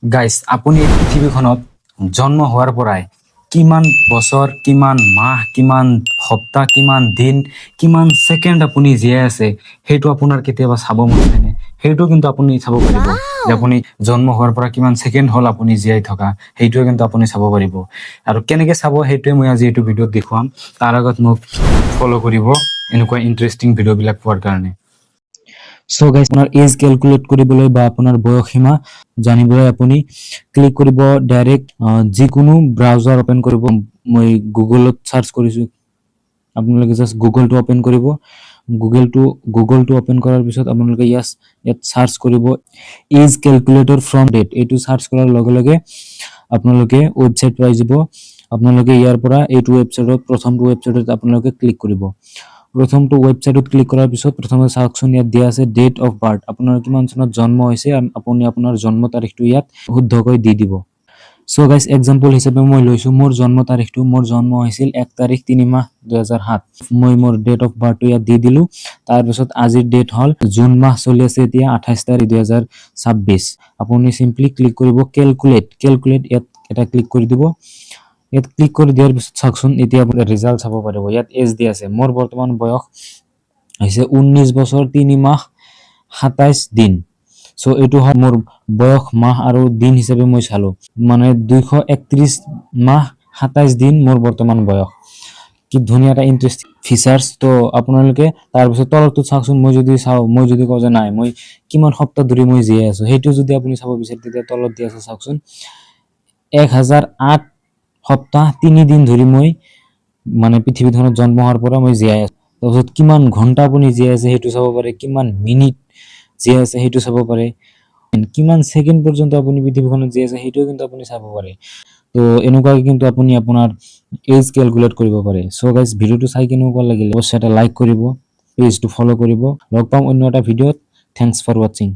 Guys, আপুনি এই পৃথিৱীখনত জন্ম হোৱাৰ পৰাই কিমান বছৰ, কিমান মাহ, কিমান সপ্তাহ, কিমান দিন, কিমান ছেকেণ্ড আপুনি জীয়াই আছে সেইটো আপোনাৰ কেতিয়াবা চাব মন যায়নে? সেইটো কিন্তু আপুনি চাব পাৰিব যে আপুনি জন্ম হোৱাৰ পৰা কিমান ছেকেণ্ড হ'ল আপুনি জীয়াই থকা, সেইটোৱে কিন্তু আপুনি চাব পাৰিব। আৰু কেনেকৈ চাব সেইটোৱে মই আজি এইটো ভিডিঅ'ত দেখুৱাম। তাৰ আগত মোক ফ'ল' কৰিব এনেকুৱা ইণ্টাৰেষ্টিং ভিডিঅ'বিলাক পোৱাৰ কাৰণে। সো গাইস, আপোনাৰ এজ ক্যালকুলেট কৰিবলৈ বা আপোনাৰ বয়স সীমা জানিবলৈ আপুনি ক্লিক কৰিব ডাইৰেক্ট যিকোনো ব্ৰাউজাৰ ওপেন কৰিব। মই গুগলত সাৰ্চ কৰিছো, আপোনালোকে জাস্ট গুগলটো ওপেন কৰিব। গুগলটো ওপেন কৰাৰ পিছত আপোনালোকে ইয়াত সাৰ্চ কৰিব এজ ক্যালকুলেটৰ ফ্ৰম ডেট। এইটো সাৰ্চ কৰাৰ লগে লগে আপোনালোকে ৱেবসাইট পাই যাব। আপোনালোকে ইয়াৰ পৰা এইটো ৱেবসাইটত প্ৰথমটো ৱেবসাইটত আপোনালোকে ক্লিক কৰিব। প্ৰথমটো ৱেবসাইটত ক্লিক কৰাৰ পিছত প্ৰথমে চাওকচোন, ইয়াত দিয়া আছে ডেট অফ বাৰ্থ। আপোনাৰ কিমান চনত জন্ম হৈছে আপুনি আপোনাৰ জন্ম তাৰিখটো ইয়াত শুদ্ধকৈ দি দিব। সো গাইস, এক্সাম্পল হিচাপে মই লৈছো মোৰ জন্ম তাৰিখটো। মোৰ জন্ম হৈছিল 1 তাৰিখ 3 মাহ 2007। মই মোৰ ডেট অফ বাৰ্থটো ইয়াত দি দিলো। তাৰপিছত আজিৰ ডেট হ'ল জুন মাহ চলি আছে, এতিয়া 28 তাৰিখ 2026। আপুনি সিম্পলি ক্লিক কৰিব কেলকুলেট ইয়াত এটা ক্লিক কৰি দিব। ইয়াত ক্লিক কৰি দিয়াৰ পিছত চাওকচোন, এতিয়া আপুনি ৰিজাল্ট চাব পাৰিব। ইয়াত এজ দি আছে, মোৰ বৰ্তমান বয়স হৈছে 19 বছৰ 3 মাহ 27 দিন। সো এইটো হয় মোৰ বয়স, মাহ আৰু দিন হিচাপে মই চালো, মানে 231 মাহ 27 দিন মোৰ বৰ্তমান বয়স। কি ধুনীয়া এটা ইন্টাৰেষ্টিং ফিচাৰ্স। তো আপোনালোকে তাৰপিছত তলতো চাওকচোন, মই যদি কওঁ যে নাই মই কিমান সপ্তাহ ধৰি মই জীয়াই আছো, সেইটো যদি আপুনি চাব বিচাৰে তেতিয়া তলত দি আছে চাওকচোন, 1008 সপ্তাহ 3 দিন ধৰি মই মানে পৃথিৱীখনত জন্ম হোৱাৰ পৰা মই জীয়াই আছো। তাৰপিছত কিমান ঘন্টা আপুনি জীয়াই আছে সেইটো চাব পাৰে, কিমান মিনিট জীয়াই আছে সেইটো চাব পাৰে, কিমান ছেকেণ্ড পৰ্যন্ত আপুনি পৃথিৱীখনত জীয়াই আছে সেইটোও কিন্তু আপুনি চাব পাৰে। তো এনেকুৱাকৈ কিন্তু আপুনি আপোনাৰ এজ ক্যালকুলেট কৰিব পাৰে। সো গাইস, ভিডিওটো চাই কেনেকুৱা লাগিলে অৱশ্যই এটা লাইক কৰিব, পেজটো ফলো কৰিব। লগ পাম অন্য এটা ভিডিঅ'ত। Thanks for watching.